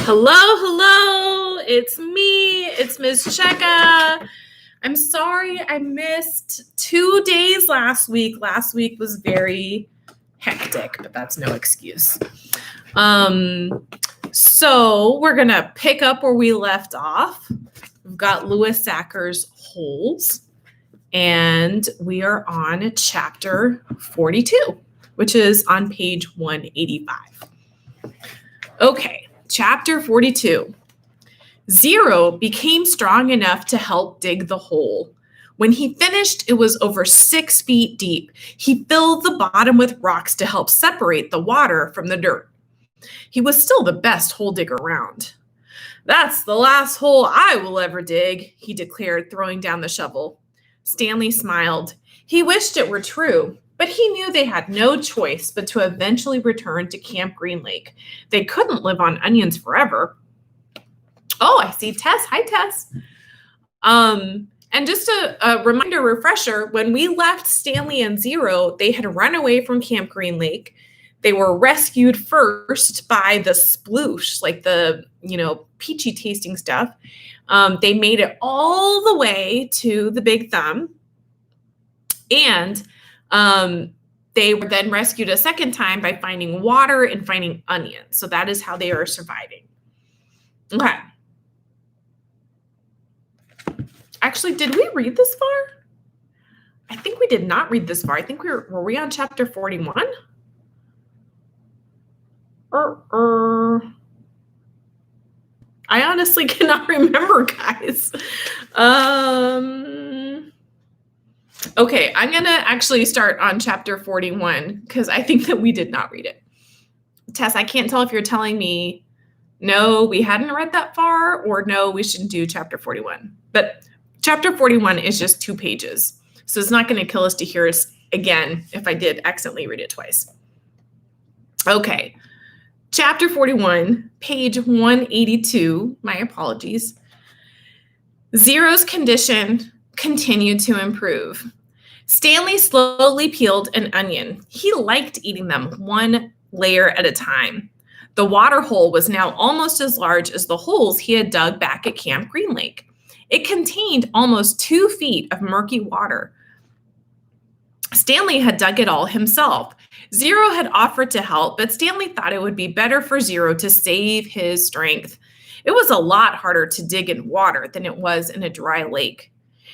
Hello, it's me. It's Ms. Cheka. I'm sorry I missed 2 days last week. Last week was very hectic, but that's no excuse. So we're going to pick up where we left off. We've got Louis Sachar's Holes, and we are on chapter 42, which is on page 185. Okay. Chapter 42. Zero became strong enough to help dig the hole. When he finished, it was over 6 feet deep. He filled the bottom with rocks to help separate the water from the dirt. He was still the best hole digger around. "That's the last hole I will ever dig," he declared, throwing down the shovel. Stanley smiled. He wished it were true, but he knew they had no choice but to eventually return to Camp Green Lake. They couldn't live on onions forever. Oh, I see Tess. Hi, Tess. And just a reminder, refresher, when we left Stanley and Zero, they had run away from Camp Green Lake. They were rescued first by the sploosh, like the, peachy tasting stuff. They made it all the way to the Big Thumb. And they were then rescued a second time by finding water and finding onions. So that is how they are surviving. Okay. Actually, did we read this far? I think we did not read this far. I think were we on chapter 41? I honestly cannot remember, guys. Okay, I'm going to actually start on chapter 41 because I think that we did not read it. Tess, I can't tell if you're telling me, no, we hadn't read that far, or no, we shouldn't do chapter 41. But chapter 41 is just 2 pages. So it's not going to kill us to hear us again if I did accidentally read it twice. Okay, chapter 41, page 182, my apologies. Zero's condition continued to improve. Stanley slowly peeled an onion. He liked eating them one layer at a time. The water hole was now almost as large as the holes he had dug back at Camp Green Lake. It contained almost 2 feet of murky water. Stanley had dug it all himself. Zero had offered to help, but Stanley thought it would be better for Zero to save his strength. It was a lot harder to dig in water than it was in a dry lake.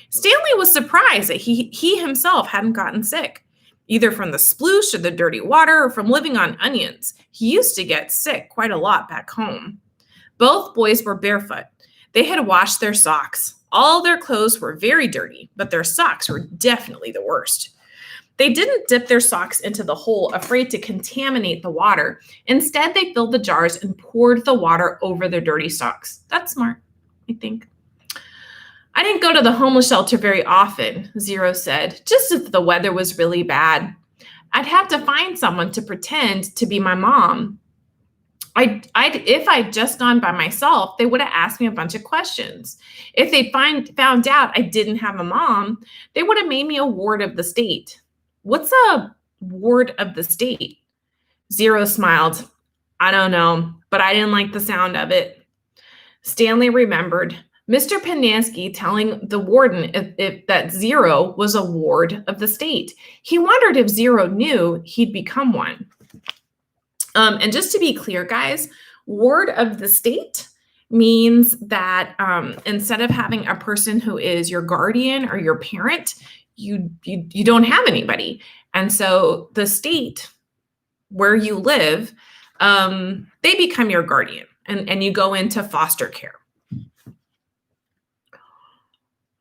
Stanley was surprised that he himself hadn't gotten sick, either from the sploosh or the dirty water or from living on onions. He used to get sick quite a lot back home. Both boys were barefoot. They had washed their socks. All their clothes were very dirty, but their socks were definitely the worst. They didn't dip their socks into the hole, afraid to contaminate the water. Instead, they filled the jars and poured the water over their dirty socks. That's smart, I think. "I didn't go to the homeless shelter very often," Zero said, "just if the weather was really bad. I'd have to find someone to pretend to be my mom. If I'd just gone by myself, they would have asked me a bunch of questions. If they found out I didn't have a mom, they would have made me a ward of the state." "What's a ward of the state?" Zero smiled. "I don't know, but I didn't like the sound of it." Stanley remembered Mr. Pendanski telling the warden that Zero was a ward of the state. He wondered if Zero knew he'd become one. And just to be clear, guys, ward of the state means that instead of having a person who is your guardian or your parent, you don't have anybody. And so the state where you live, they become your guardian, and you go into foster care.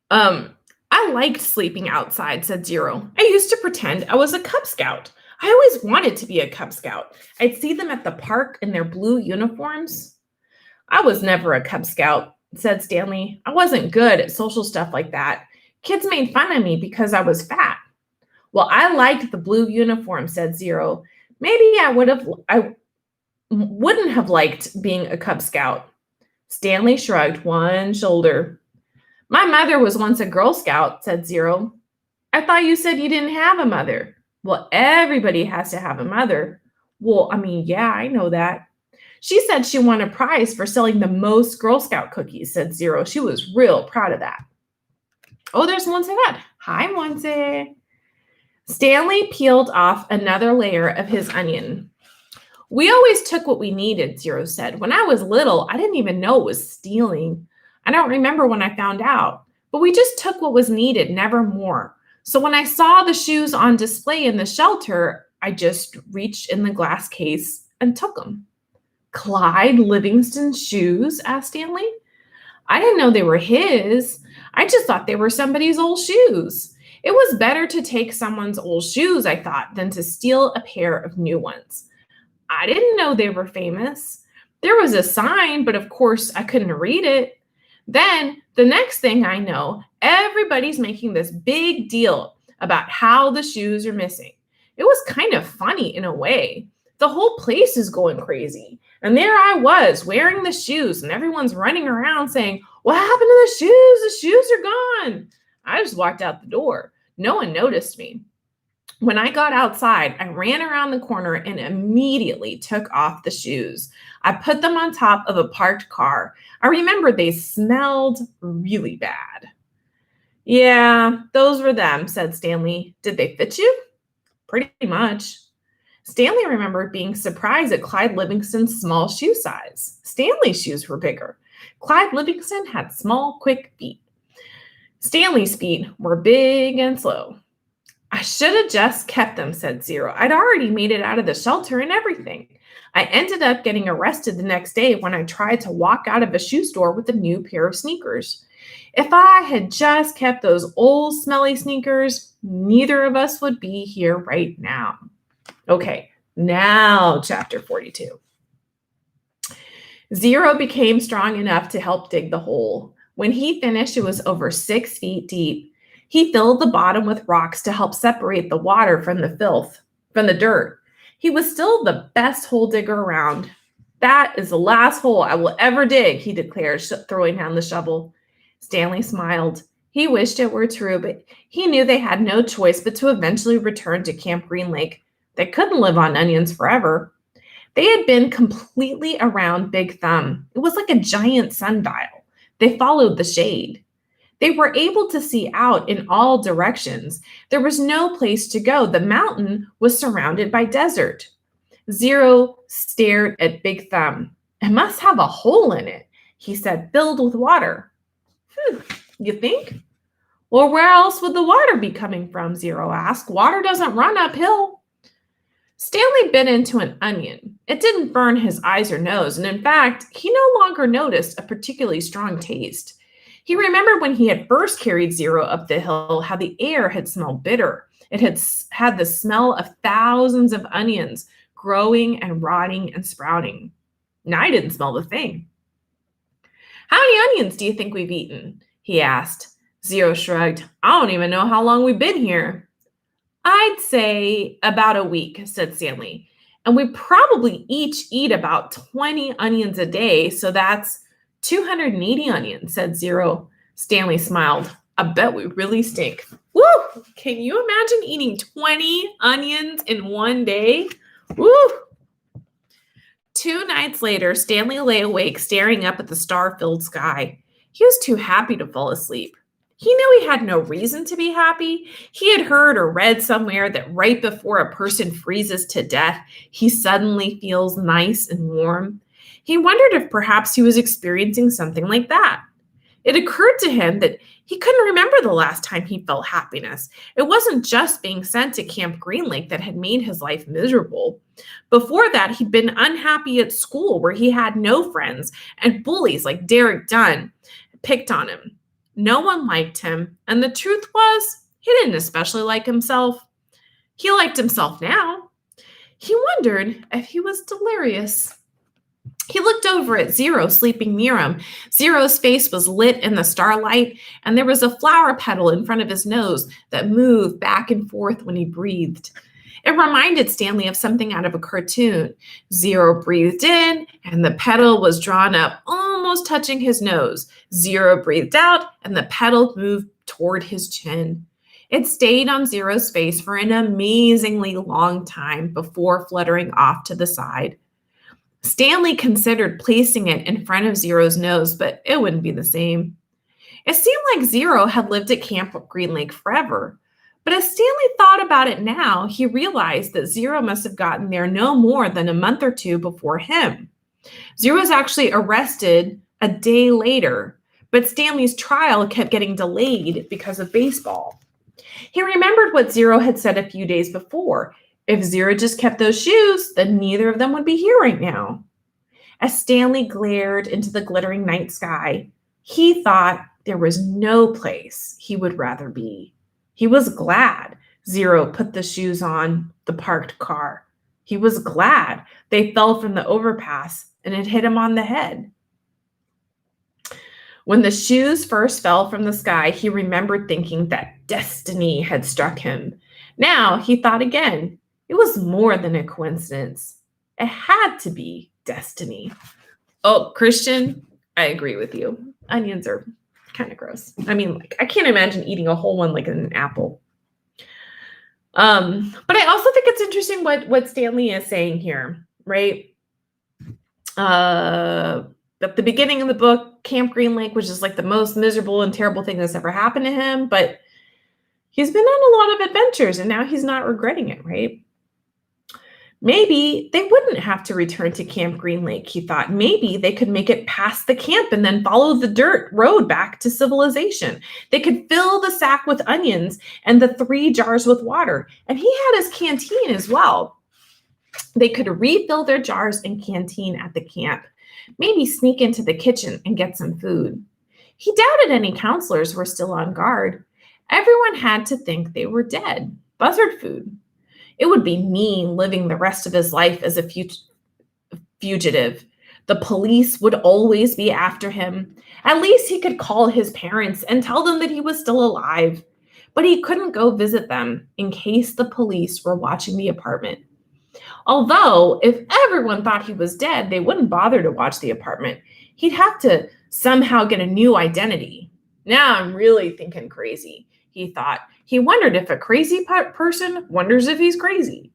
"I liked sleeping outside," said Zero. "I used to pretend I was a Cub Scout. I always wanted to be a Cub Scout. I'd see them at the park in their blue uniforms." "I was never a Cub Scout," said Stanley. "I wasn't good at social stuff like that. Kids made fun of me because I was fat." "Well, I liked the blue uniform," said Zero. "Maybe I wouldn't have liked being a Cub Scout." Stanley shrugged one shoulder. "My mother was once a Girl Scout," said Zero. "I thought you said you didn't have a mother." "Well, everybody has to have a mother." "Well, I mean, yeah, I know that." She said she won a prize for selling the most Girl Scout cookies, said Zero. She was real proud of that. Oh, there's Montserrat. Hi, Monse. Stanley peeled off another layer of his onion. We always took what we needed, Zero said. When I was little, I didn't even know it was stealing. I don't remember when I found out, but we just took what was needed, never more. So when I saw the shoes on display in the shelter, I just reached in the glass case and took them. Clyde Livingston's shoes? Asked Stanley. I didn't know they were his. I just thought they were somebody's old shoes. It was better to take someone's old shoes, I thought, than to steal a pair of new ones. I didn't know they were famous. There was a sign, but of course I couldn't read it. Then the next thing I know, everybody's making this big deal about how the shoes are missing. It was kind of funny in a way. The whole place is going crazy. And there I was wearing the shoes and everyone's running around saying, what happened to the shoes? The shoes are gone. I just walked out the door. No one noticed me. When I got outside, I ran around the corner and immediately took off the shoes. I put them on top of a parked car. I remember they smelled really bad. Yeah, those were them, said Stanley. Did they fit you? Pretty much. Stanley remembered being surprised at Clyde Livingston's small shoe size. Stanley's shoes were bigger. Clyde Livingston had small, quick feet. Stanley's feet were big and slow. I should have just kept them, said Zero. I'd already made it out of the shelter and everything. I ended up getting arrested the next day when I tried to walk out of a shoe store with a new pair of sneakers. If I had just kept those old smelly sneakers, neither of us would be here right now. Okay, now chapter 42. Zero became strong enough to help dig the hole. When he finished, it was over 6 feet deep. He filled the bottom with rocks to help separate the water from the filth, from the dirt. He was still the best hole digger around. That is the last hole I will ever dig, he declared, throwing down the shovel. Stanley smiled. He wished it were true, but he knew they had no choice but to eventually return to Camp Green Lake. They couldn't live on onions forever. They had been completely around Big Thumb. It was like a giant sundial. They followed the shade. They were able to see out in all directions. There was no place to go. The mountain was surrounded by desert. Zero stared at Big Thumb. It must have a hole in it, he said, filled with water. You think? Well, where else would the water be coming from? Zero asked. Water doesn't run uphill. Stanley bit into an onion. It didn't burn his eyes or nose, and in fact, he no longer noticed a particularly strong taste. He remembered when he had first carried Zero up the hill how the air had smelled bitter. It had the smell of thousands of onions growing and rotting and sprouting. Now I didn't smell the thing. How many onions do you think we've eaten? He asked. Zero shrugged. I don't even know how long we've been here. I'd say about a week, said Stanley. And we probably each eat about 20 onions a day, so that's 280 onions, said Zero. Stanley smiled. I bet we really stink. Woo! Can you imagine eating 20 onions in one day? Woo! 2 nights later, Stanley lay awake staring up at the star-filled sky. He was too happy to fall asleep. He knew he had no reason to be happy. He had heard or read somewhere that right before a person freezes to death, he suddenly feels nice and warm. He wondered if perhaps he was experiencing something like that. It occurred to him that he couldn't remember the last time he felt happiness. It wasn't just being sent to Camp Green Lake that had made his life miserable. Before that, he'd been unhappy at school where he had no friends, and bullies like Derek Dunn picked on him. No one liked him, and the truth was, he didn't especially like himself. He liked himself now. He wondered if he was delirious. He looked over at Zero sleeping near him. Zero's face was lit in the starlight, and there was a flower petal in front of his nose that moved back and forth when he breathed. It reminded Stanley of something out of a cartoon. Zero breathed in, and the petal was drawn up, almost touching his nose. Zero breathed out, and the petal moved toward his chin. It stayed on Zero's face for an amazingly long time before fluttering off to the side. Stanley considered placing it in front of Zero's nose, but it wouldn't be the same. It seemed like Zero had lived at Camp Green Lake forever. But as Stanley thought about it now, he realized that Zero must have gotten there no more than a month or two before him. Zero was actually arrested a day later, but Stanley's trial kept getting delayed because of baseball. He remembered what Zero had said a few days before. If Zero just kept those shoes, then neither of them would be here right now. As Stanley glared into the glittering night sky, he thought there was no place he would rather be. He was glad Zero put the shoes on the parked car. He was glad they fell from the overpass and it hit him on the head. When the shoes first fell from the sky, he remembered thinking that destiny had struck him. Now he thought again. It was more than a coincidence. It had to be destiny. Oh, Christian, I agree with you. Onions are kind of gross. I mean, I can't imagine eating a whole one like an apple. But I also think it's interesting what Stanley is saying here, right? At the beginning of the book, Camp Green Lake was just like the most miserable and terrible thing that's ever happened to him. But he's been on a lot of adventures and now he's not regretting it, right? Maybe they wouldn't have to return to Camp Green Lake, he thought. Maybe they could make it past the camp and then follow the dirt road back to civilization. They could fill the sack with onions and the 3 jars with water. And he had his canteen as well. They could refill their jars and canteen at the camp. Maybe sneak into the kitchen and get some food. He doubted any counselors were still on guard. Everyone had to think they were dead. Buzzard food. It would be mean living the rest of his life as a fugitive. The police would always be after him. At least he could call his parents and tell them that he was still alive. But he couldn't go visit them in case the police were watching the apartment. Although, if everyone thought he was dead, they wouldn't bother to watch the apartment. He'd have to somehow get a new identity. Now I'm really thinking crazy, he thought. He wondered if a crazy person wonders if he's crazy.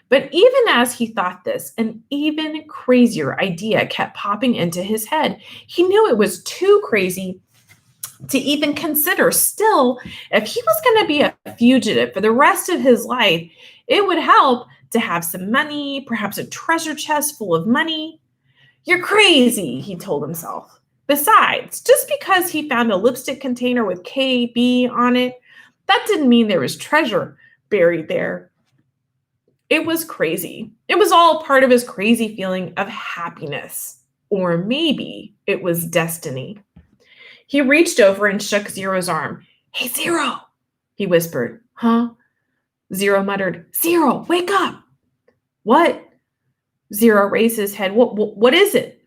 But even as he thought this, an even crazier idea kept popping into his head. He knew it was too crazy to even consider. Still, if he was going to be a fugitive for the rest of his life, it would help to have some money, perhaps a treasure chest full of money. You're crazy, he told himself. Besides, just because he found a lipstick container with KB on it, that didn't mean there was treasure buried there. It was crazy. It was all part of his crazy feeling of happiness. Or maybe it was destiny. He reached over and shook Zero's arm. Hey, Zero, he whispered. Huh? Zero muttered. Zero, wake up. What? Zero raised his head. What is it?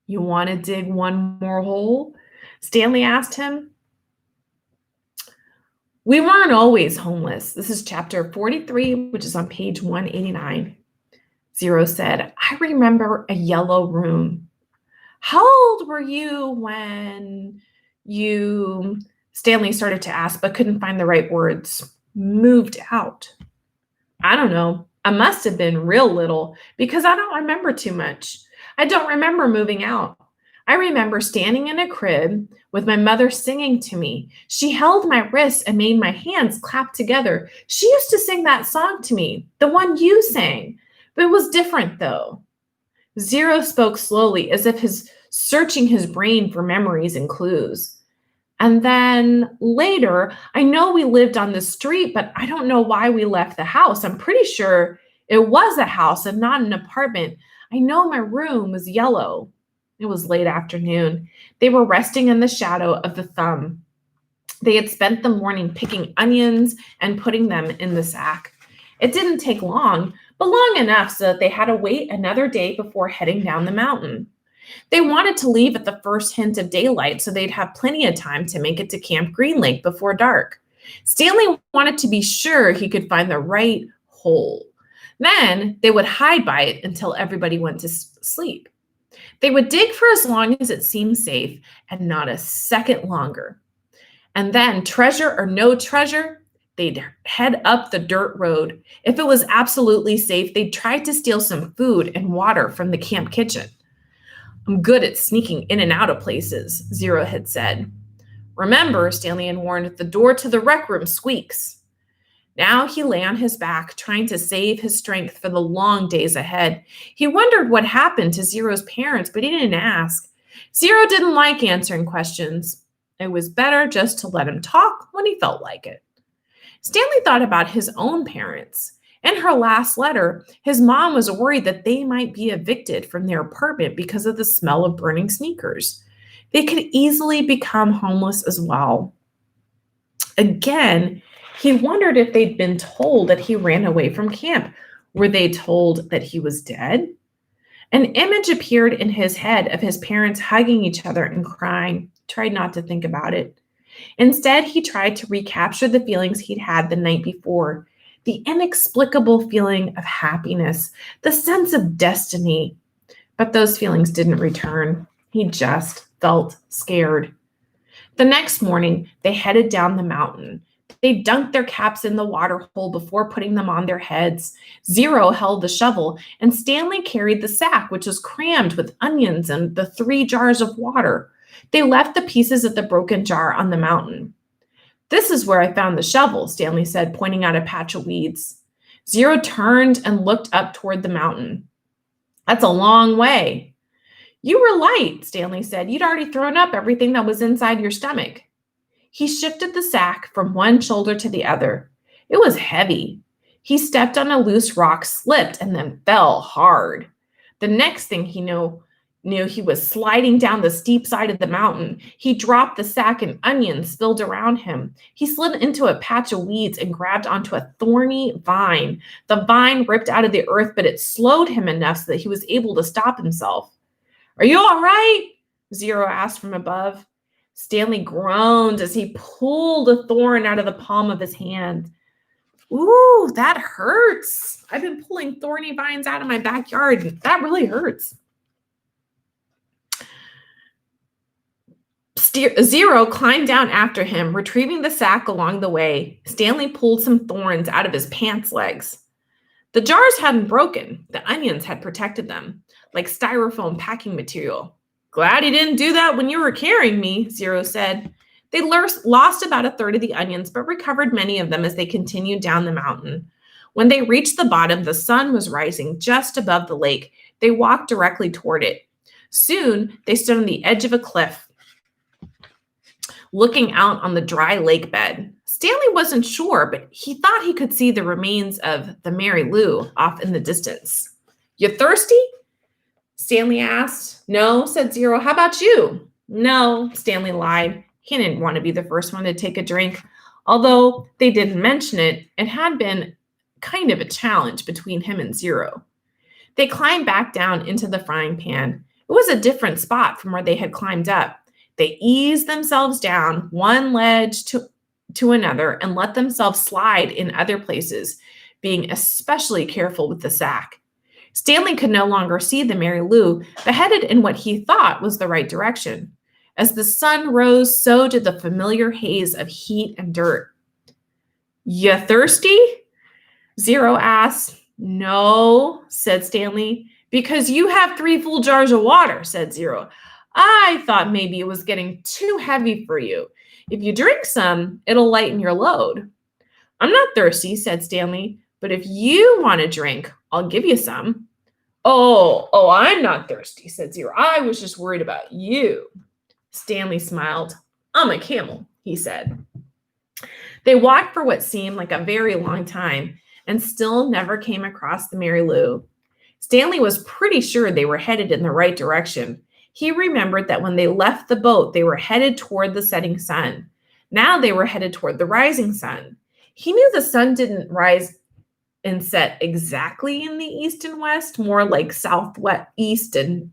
You want to dig one more hole? Stanley asked him. We weren't always homeless. This is chapter 43, which is on page 189. Zero said, I remember a yellow room. How old were you when you, Stanley started to ask, but couldn't find the right words, moved out? I don't know. I must have been real little because I don't remember too much. I don't remember moving out. I remember standing in a crib with my mother singing to me. She held my wrists and made my hands clap together. She used to sing that song to me, the one you sang, but it was different though. Zero spoke slowly as if searching his brain for memories and clues. And then later, I know we lived on the street, but I don't know why we left the house. I'm pretty sure it was a house and not an apartment. I know my room was yellow. It was late afternoon. They were resting in the shadow of the thumb. They had spent the morning picking onions and putting them in the sack. It didn't take long, but long enough so that they had to wait another day before heading down the mountain. They wanted to leave at the first hint of daylight so they'd have plenty of time to make it to Camp Green Lake before dark. Stanley wanted to be sure he could find the right hole. Then they would hide by it until everybody went to sleep. They would dig for as long as it seemed safe and not a second longer. And then, treasure or no treasure, They'd head up the dirt road. If it was absolutely safe, they'd try to steal some food and water from the camp kitchen. I'm good at sneaking in and out of places, Zero had said. Remember, Stanley had warned, the door to the rec room squeaks. Now he lay on his back, trying to save his strength for the long days ahead. He wondered what happened to Zero's parents, but he didn't ask. Zero didn't like answering questions. It was better just to let him talk when he felt like it. Stanley thought about his own parents. In her last letter, his mom was worried that they might be evicted from their apartment because of the smell of burning sneakers. They could easily become homeless as well. Again, he wondered if they'd been told that he ran away from camp. Were they told that he was dead? An image appeared in his head of his parents hugging each other and crying. He tried not to think about it. Instead, he tried to recapture the feelings he'd had the night before, the inexplicable feeling of happiness, the sense of destiny. But those feelings didn't return. He just felt scared. The next morning, they headed down the mountain. They dunked their caps in the water hole before putting them on their heads. Zero held the shovel, and Stanley carried the sack, which was crammed with onions and the 3 jars of water. They left the pieces of the broken jar on the mountain. This is where I found the shovel, Stanley said, pointing out a patch of weeds. Zero turned and looked up toward the mountain. That's a long way. You were light, Stanley said. You'd already thrown up everything that was inside your stomach. He shifted the sack from one shoulder to the other. It was heavy. He stepped on a loose rock, slipped, and then fell hard. The next thing he knew he was sliding down the steep side of the mountain. He dropped the sack and onions spilled around him. He slid into a patch of weeds and grabbed onto a thorny vine. The vine ripped out of the earth, but it slowed him enough so that he was able to stop himself. Are you all right? Zero asked from above. Stanley groaned as he pulled a thorn out of the palm of his hand. Ooh, that hurts. I've been pulling thorny vines out of my backyard. That really hurts. Zero climbed down after him, retrieving the sack along the way. Stanley pulled some thorns out of his pants legs. The jars hadn't broken. The onions had protected them, like styrofoam packing material. Glad he didn't do that when you were carrying me, Zero said. They lost about a third of the onions, but recovered many of them as they continued down the mountain. When they reached the bottom, the sun was rising just above the lake. They walked directly toward it. Soon, they stood on the edge of a cliff, looking out on the dry lake bed. Stanley wasn't sure, but he thought he could see the remains of the Mary Lou off in the distance. You thirsty? Stanley asked. No, said Zero. How about you? No, Stanley lied. He didn't want to be the first one to take a drink. Although they didn't mention it, it had been kind of a challenge between him and Zero. They climbed back down into the frying pan. It was a different spot from where they had climbed up. They eased themselves down one ledge to another and let themselves slide in other places, being especially careful with the sack. Stanley could no longer see the Mary Lou, but headed in what he thought was the right direction. As the sun rose, so did the familiar haze of heat and dirt. You thirsty? Zero asked. No, said Stanley. Because you have 3 full jars of water, said Zero. I thought maybe it was getting too heavy for you. If you drink some, it'll lighten your load. I'm not thirsty, said Stanley, but if you want a drink, I'll give you some. Oh, I'm not thirsty, said Zero. I was just worried about you. Stanley smiled. I'm a camel, he said. They walked for what seemed like a very long time and still never came across the Mary Lou. Stanley was pretty sure they were headed in the right direction. He remembered that when they left the boat, they were headed toward the setting sun. Now they were headed toward the rising sun. He knew the sun didn't rise and set exactly in the east and west, more like southwest, east and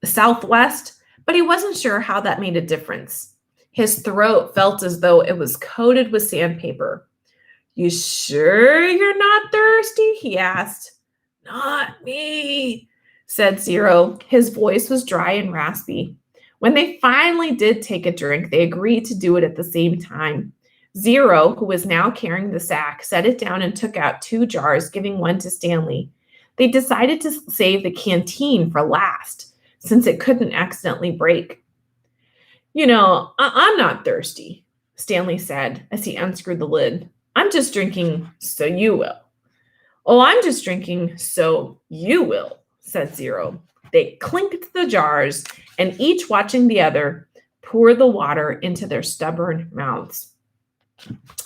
southwest, but he wasn't sure how that made a difference. His throat felt as though it was coated with sandpaper. You sure you're not thirsty? He asked. Not me, said Zero. His voice was dry and raspy. When they finally did take a drink, they agreed to do it at the same time. Zero, who was now carrying the sack, set it down and took out 2 jars, giving one to Stanley. They decided to save the canteen for last, since it couldn't accidentally break. I'm not thirsty, Stanley said as he unscrewed the lid. I'm just drinking so you will. Oh, I'm just drinking so you will, said Zero. They clinked the jars, and each watching the other pour the water into their stubborn mouths.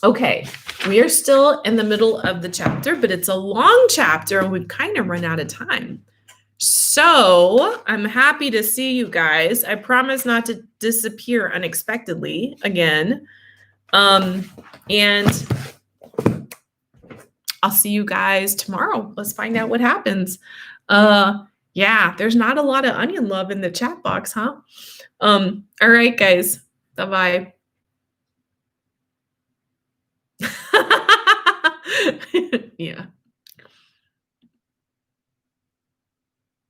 Okay, we are still in the middle of the chapter, but it's a long chapter and we've kind of run out of time. So I'm happy to see you guys. I promise not to disappear unexpectedly again. And I'll see you guys tomorrow. Let's find out what happens. Yeah, there's not a lot of onion love in the chat box, huh? All right, guys. Bye-bye. Yeah.